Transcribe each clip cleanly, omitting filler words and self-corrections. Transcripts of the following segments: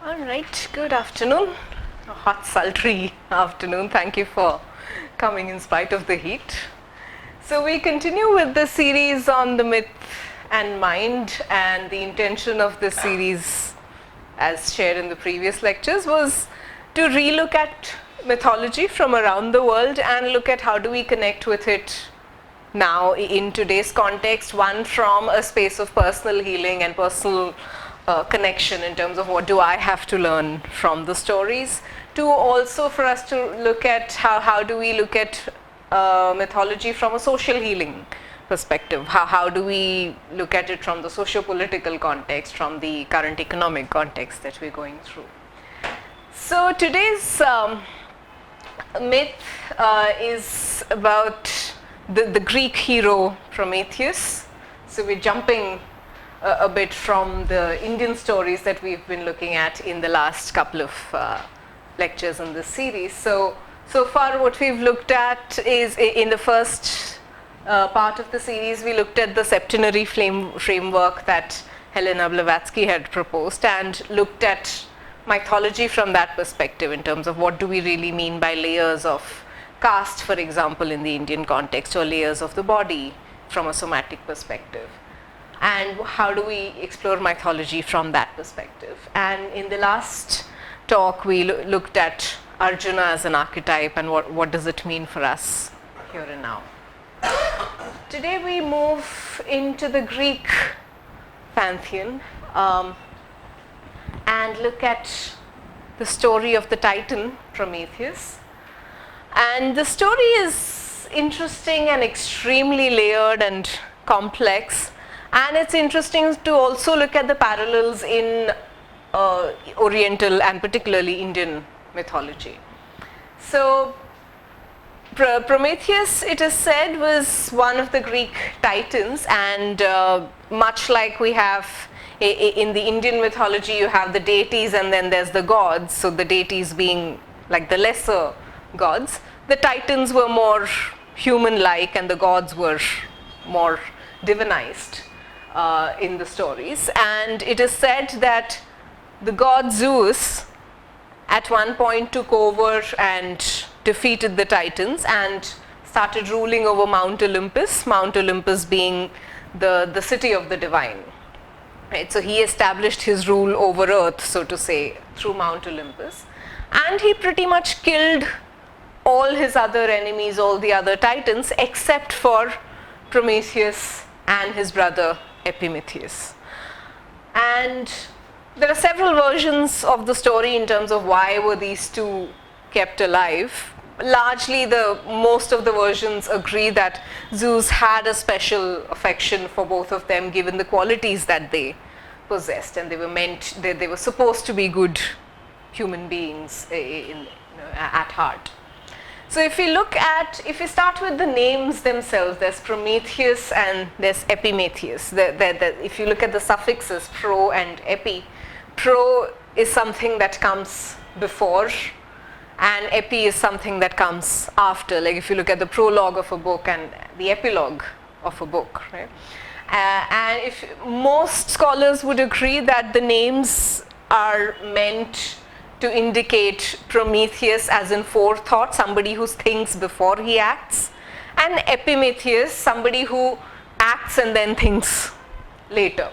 All right, good afternoon. A hot, sultry afternoon. Thank you for coming in spite of the heat. So, we continue with the series on the myth and mind, and the intention of this series, as shared in the previous lectures, was to relook at mythology from around the world and look at how do we connect with it now in today's context, one from a space of personal healing and personal connection in terms of what do I have to learn from the stories, to also for us to look at how do we look at mythology from a social healing perspective, how do we look at it from the socio-political context, from the current economic context that we're going through. So today's myth is about the Greek hero Prometheus. So we're jumping a bit from the Indian stories that we've been looking at in the last couple of lectures in this series. So far what we've looked at is in the first part of the series, we looked at the septenary framework that Helena Blavatsky had proposed and looked at mythology from that perspective in terms of what do we really mean by layers of caste, for example, in the Indian context, or layers of the body from a somatic perspective. And how do we explore mythology from that perspective? And in the last talk, we looked at Arjuna as an archetype and what does it mean for us here and now. Today we move into the Greek pantheon and look at the story of the Titan Prometheus. And the story is interesting and extremely layered and complex. And it's interesting to also look at the parallels in Oriental and particularly Indian mythology. So Prometheus, it is said, was one of the Greek titans, and much like we have in the Indian mythology, you have the deities and then there's the gods. So the deities being like the lesser gods. The titans were more human-like and the gods were more divinized in the stories. And it is said that the god Zeus at one point took over and defeated the titans and started ruling over Mount Olympus being the city of the divine. Right? So he established his rule over earth, so to say, through Mount Olympus. And he pretty much killed all his other enemies, all the other titans, except for Prometheus and his brother Epimetheus. And there are several versions of the story in terms of why were these two kept alive. Largely, most of the versions agree that Zeus had a special affection for both of them, given the qualities that they possessed, and they were supposed to be good human beings at heart. So if we start with the names themselves, there's Prometheus and there's Epimetheus. If you look at the suffixes pro and epi, pro is something that comes before and epi is something that comes after. Like if you look at the prologue of a book and the epilogue of a book, right? And if most scholars would agree that the names are meant to indicate Prometheus as in forethought, somebody who thinks before he acts, and Epimetheus, somebody who acts and then thinks later.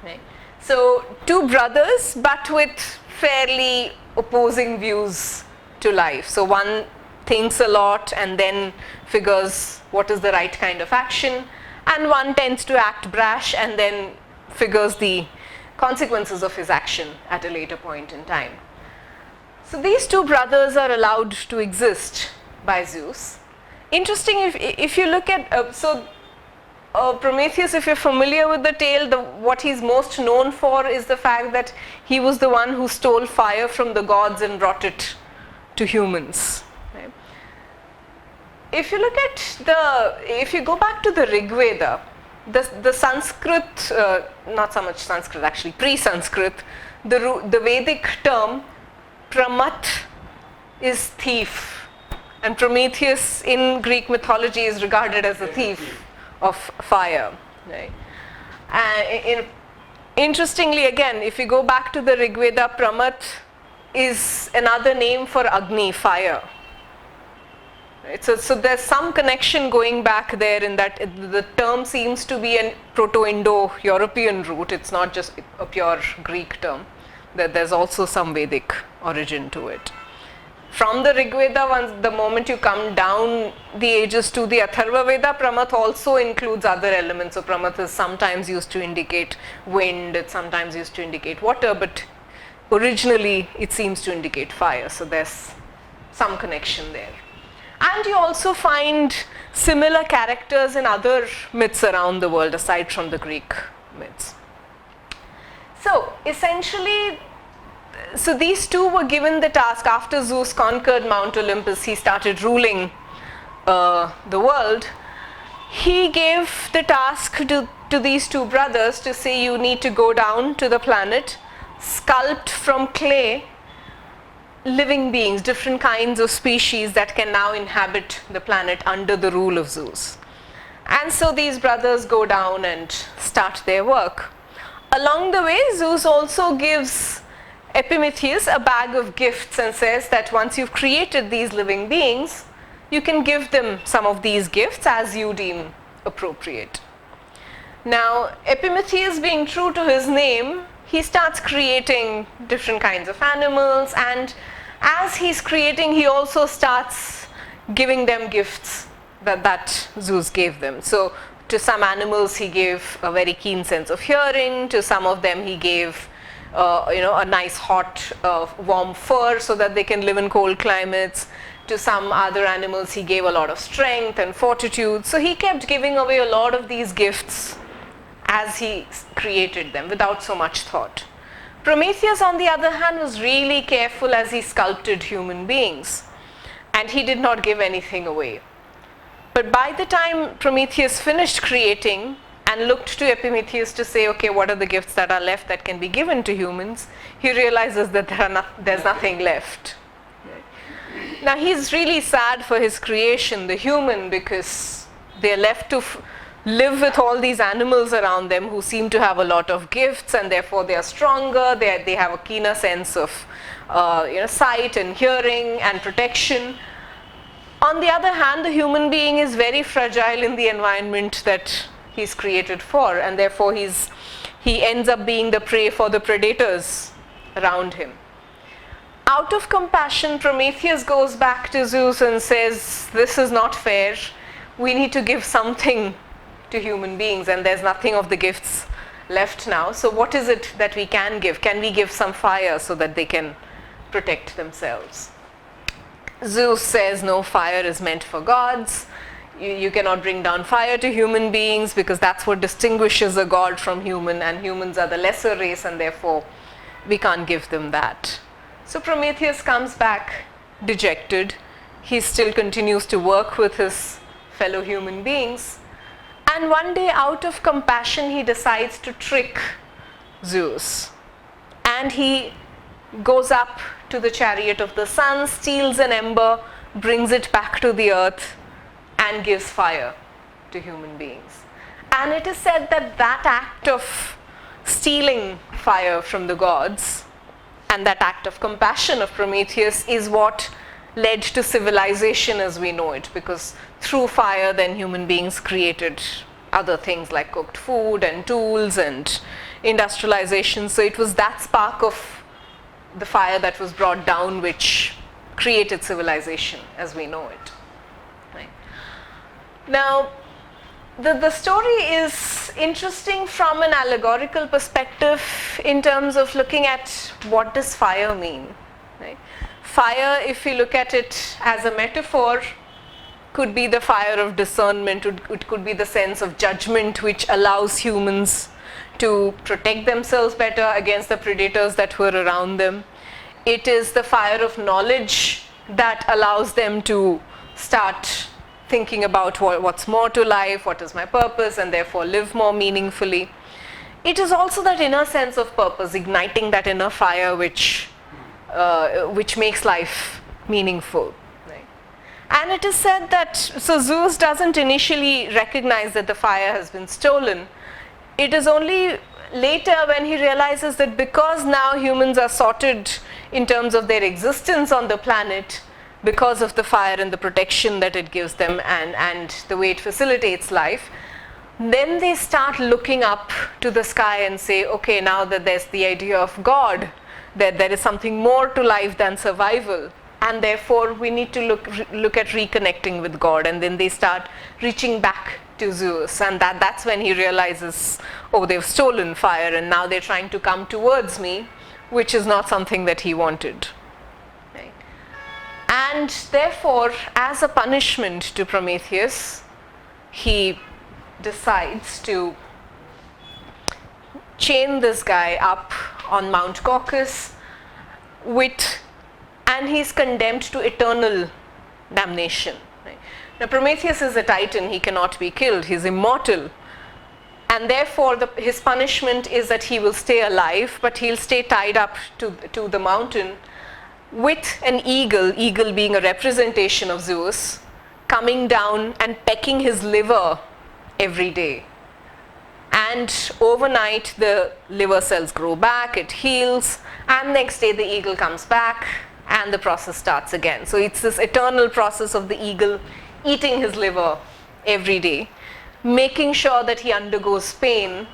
Right? So two brothers, but with fairly opposing views to life. So one thinks a lot and then figures what is the right kind of action, and one tends to act brash and then figures the consequences of his action at a later point in time. So these two brothers are allowed to exist by Zeus. Interesting, if you look at, Prometheus, if you're familiar with the tale, what he's most known for is the fact that he was the one who stole fire from the gods and brought it to humans. Right? If you go back to the Rig Veda, the Sanskrit, not so much Sanskrit actually, pre-Sanskrit, the Vedic term Pramat is thief, and Prometheus in Greek mythology is regarded as a thief of fire. Right? Interestingly, again, if you go back to the Rig Veda, Pramat is another name for Agni, fire. Right? So there's some connection going back there in that the term seems to be a Proto-Indo-European root. It's not just a pure Greek term. There's also some Vedic origin to it. From the Rig Veda, the moment you come down the ages to the Atharva Veda, Pramat also includes other elements. So Pramat is sometimes used to indicate wind, it's sometimes used to indicate water, but originally it seems to indicate fire. So there's some connection there. And you also find similar characters in other myths around the world aside from the Greek myths. So essentially, so these two were given the task after Zeus conquered Mount Olympus. He started ruling the world. He gave the task to these two brothers to say, you need to go down to the planet, sculpt from clay living beings, different kinds of species that can now inhabit the planet under the rule of Zeus. And so these brothers go down and start their work. Along the way, Zeus also gives Epimetheus a bag of gifts and says that once you've created these living beings, you can give them some of these gifts as you deem appropriate. Now, Epimetheus, being true to his name, he starts creating different kinds of animals, and as he's creating, he also starts giving them gifts that Zeus gave them. So to some animals he gave a very keen sense of hearing, to some of them he gave a nice hot warm fur so that they can live in cold climates. To some other animals he gave a lot of strength and fortitude. So he kept giving away a lot of these gifts as he created them without so much thought. Prometheus, on the other hand, was really careful as he sculpted human beings, and he did not give anything away. But by the time Prometheus finished creating and looked to Epimetheus to say, okay, what are the gifts that are left that can be given to humans, he realizes that there's nothing left. Now he's really sad for his creation, the human, because they're left to live with all these animals around them who seem to have a lot of gifts, and therefore they are stronger, they have a keener sense of sight and hearing and protection. On the other hand, the human being is very fragile in the environment that he's created for, and therefore he ends up being the prey for the predators around him. Out of compassion, Prometheus goes back to Zeus and says, this is not fair, we need to give something to human beings, and there's nothing of the gifts left now. So what is it that we can give? Can we give some fire so that they can protect themselves? Zeus says, no, fire is meant for gods. You cannot bring down fire to human beings because that's what distinguishes a god from human, and humans are the lesser race, and therefore we can't give them that. So Prometheus comes back dejected. He still continues to work with his fellow human beings. And one day, out of compassion, he decides to trick Zeus. And he goes up to the chariot of the sun, steals an ember, brings it back to the earth, and gives fire to human beings. And it is said that that act of stealing fire from the gods and that act of compassion of Prometheus is what led to civilization as we know it, because through fire then human beings created other things like cooked food and tools and industrialization. So it was that spark of the fire that was brought down which created civilization as we know it. Right. Now, the story is interesting from an allegorical perspective in terms of looking at what does fire mean. Right? Fire, if you look at it as a metaphor, could be the fire of discernment, it could be the sense of judgment which allows humans to protect themselves better against the predators that were around them. It is the fire of knowledge that allows them to start thinking about what's more to life, what is my purpose, and therefore live more meaningfully. It is also that inner sense of purpose, igniting that inner fire which makes life meaningful. Right? And it is said that, so Zeus doesn't initially recognize that the fire has been stolen. It is only later, when he realizes that because now humans are sorted in terms of their existence on the planet, because of the fire and the protection that it gives them and the way it facilitates life, then they start looking up to the sky and say, okay, now that there's the idea of God, that there is something more to life than survival, and therefore we need to look at reconnecting with God. And then they start reaching back to Zeus, and that's when he realizes, oh, they've stolen fire and now they're trying to come towards me, which is not something that he wanted. Right? And therefore, as a punishment to Prometheus, he decides to chain this guy up on Mount Caucasus and he's condemned to eternal damnation. Right? Now Prometheus is a titan, he cannot be killed, he's immortal, and therefore his punishment is that he will stay alive, but he'll stay tied up to the mountain with an eagle being a representation of Zeus, coming down and pecking his liver every day. And overnight the liver cells grow back, it heals, and next day the eagle comes back and the process starts again. So it's this eternal process of the eagle eating his liver every day, making sure that he undergoes pain.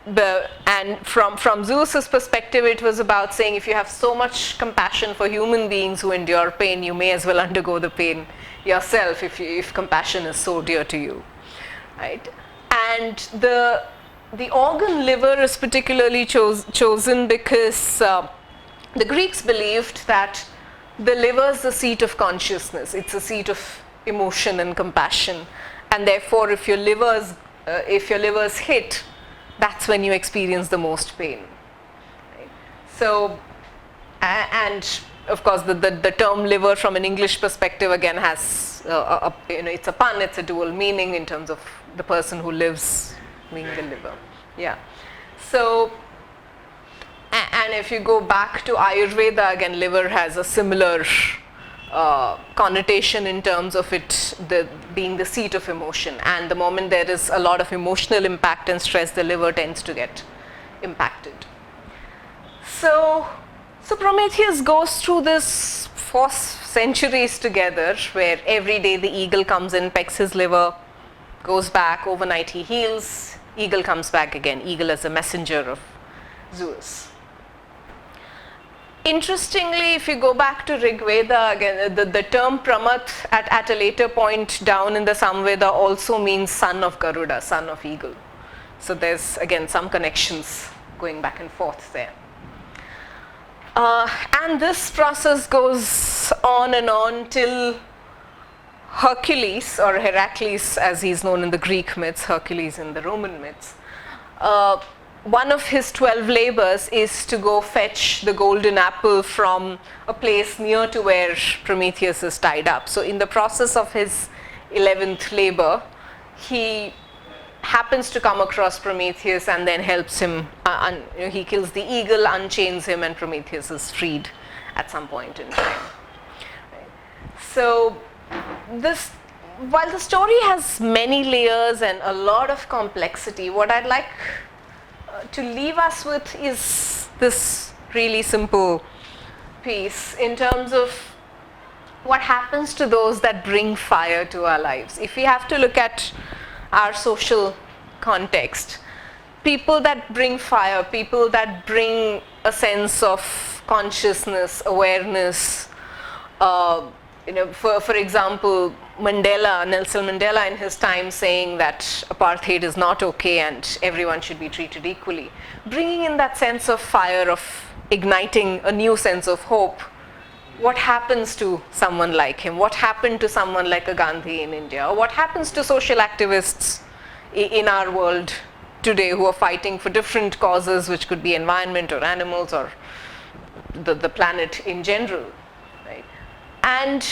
And from Zeus's perspective, it was about saying, if you have so much compassion for human beings who endure pain, you may as well undergo the pain yourself if compassion is so dear to you. Right? And the organ liver is particularly chosen because the Greeks believed that the liver is the seat of consciousness. It's a seat of emotion and compassion, and therefore, if your liver's hit, that's when you experience the most pain. Right? So, and of course, the term liver from an English perspective again has it's a pun. It's a dual meaning in terms of the person who lives being the liver. Yeah. So, and if you go back to Ayurveda, again, liver has a similar connotation in terms of it being the seat of emotion. And the moment there is a lot of emotional impact and stress, the liver tends to get impacted. So Prometheus goes through this for centuries together, where every day the eagle comes in, pecks his liver, goes back, overnight he heals, eagle comes back again, eagle as a messenger of Zeus. Interestingly, if you go back to Rig Veda, again, the term Pramath at a later point down in the Samveda also means son of Garuda, son of eagle. So there's again some connections going back and forth there. And this process goes on and on till Hercules, or Heracles as he's known in the Greek myths, Hercules in the Roman myths. One of his 12 labors is to go fetch the golden apple from a place near to where Prometheus is tied up. So in the process of his 11th labor, he happens to come across Prometheus and then helps him. He kills the eagle, unchains him, and Prometheus is freed at some point in time. So while the story has many layers and a lot of complexity, what I'd like to leave us with is this really simple piece in terms of what happens to those that bring fire to our lives. If we have to look at our social context, people that bring fire, people that bring a sense of consciousness, awareness, for example, Nelson Mandela in his time saying that apartheid is not okay and everyone should be treated equally, bringing in that sense of fire, of igniting a new sense of hope. What happens to someone like him? What happened to someone like a Gandhi in India? Or what happens to social activists in our world today who are fighting for different causes, which could be environment or animals or the planet in general? Right? And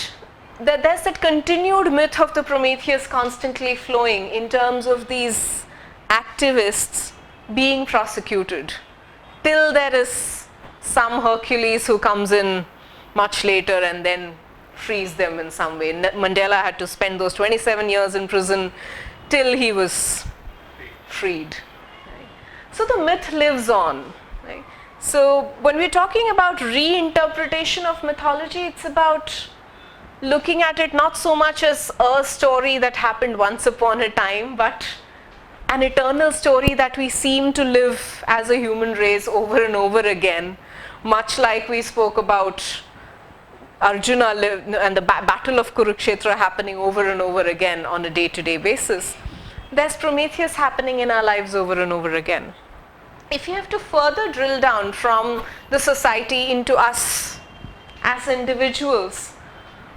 there's that continued myth of the Prometheus constantly flowing in terms of these activists being prosecuted till there is some Hercules who comes in much later and then frees them in some way. Mandela had to spend those 27 years in prison till he was freed. So the myth lives on. Right? So when we're talking about reinterpretation of mythology, it's about looking at it not so much as a story that happened once upon a time, but an eternal story that we seem to live as a human race over and over again, much like we spoke about Arjuna and the battle of Kurukshetra happening over and over again on a day-to-day basis. There's Prometheus happening in our lives over and over again. If you have to further drill down from the society into us as individuals,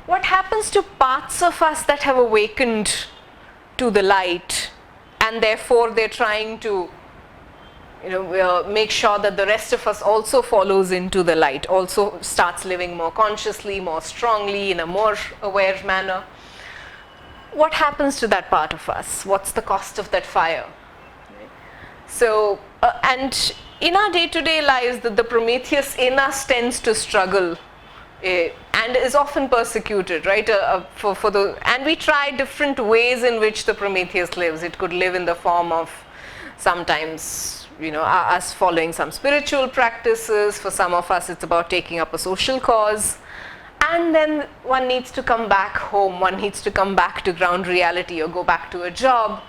what happens to parts of us that have awakened to the light, and therefore they're trying to make sure that the rest of us also follows into the light, also starts living more consciously, more strongly, in a more aware manner? What happens to that part of us? What's the cost of that fire? So, and in our day-to-day lives, the Prometheus in us tends to struggle and is often persecuted, right? And we try different ways in which the Prometheus lives. It could live in the form of sometimes us following some spiritual practices. For some of us, it's about taking up a social cause. And then one needs to come back home, one needs to come back to ground reality or go back to a job,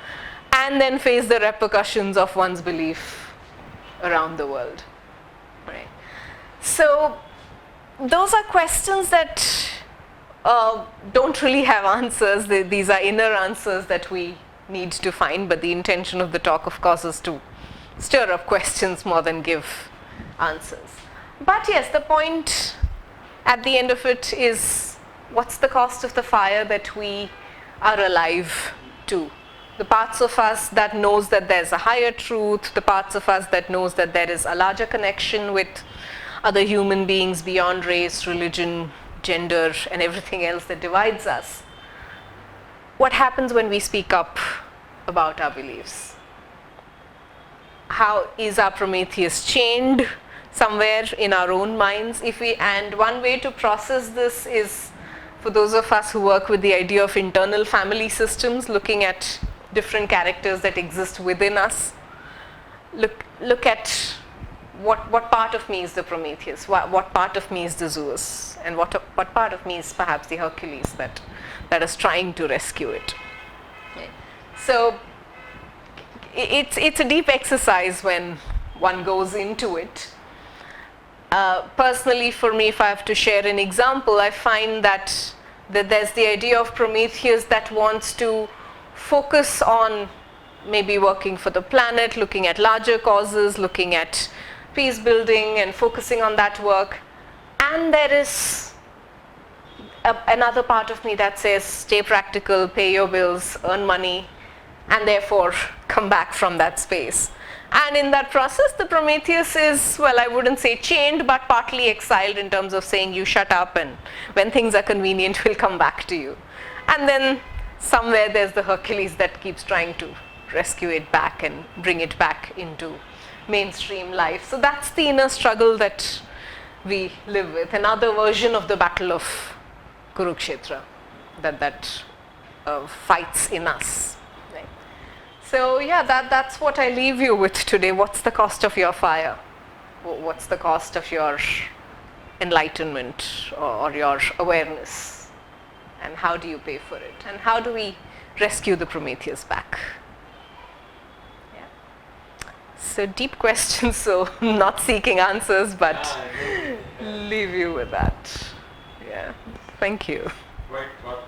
and then face the repercussions of one's belief around the world. Right? So those are questions that don't really have answers. These are inner answers that we need to find, but the intention of the talk, of course, is to stir up questions more than give answers. But yes, the point at the end of it is, what's the cost of the fire that we are alive to? The parts of us that knows that there's a higher truth, the parts of us that knows that there is a larger connection with other human beings beyond race, religion, gender, and everything else that divides us. What happens when we speak up about our beliefs? How is our Prometheus chained somewhere in our own minds? And one way to process this is, for those of us who work with the idea of internal family systems, looking at different characters that exist within us. Look at what part of me is the Prometheus, what part of me is the Zeus, and what part of me is perhaps the Hercules that is trying to rescue it. Okay. So it's a deep exercise when one goes into it. Personally, for me, if I have to share an example, I find that there's the idea of Prometheus that wants to focus on maybe working for the planet, looking at larger causes, looking at peace building and focusing on that work. And there is another part of me that says, stay practical, pay your bills, earn money, and therefore come back from that space. And in that process, the Prometheus is, well, I wouldn't say chained, but partly exiled, in terms of saying, you shut up, and when things are convenient, we'll come back to you. And then somewhere there's the Hercules that keeps trying to rescue it back and bring it back into mainstream life. So that's the inner struggle that we live with, another version of the battle of Kurukshetra that fights in us. Right? So yeah, that's what I leave you with today. What's the cost of your fire? What's the cost of your enlightenment or your awareness? And how do you pay for it? And how do we rescue the Prometheus back? Yeah. So deep questions, so not seeking answers, but leave you with that. Yeah. Thank you. Quite thoughtful.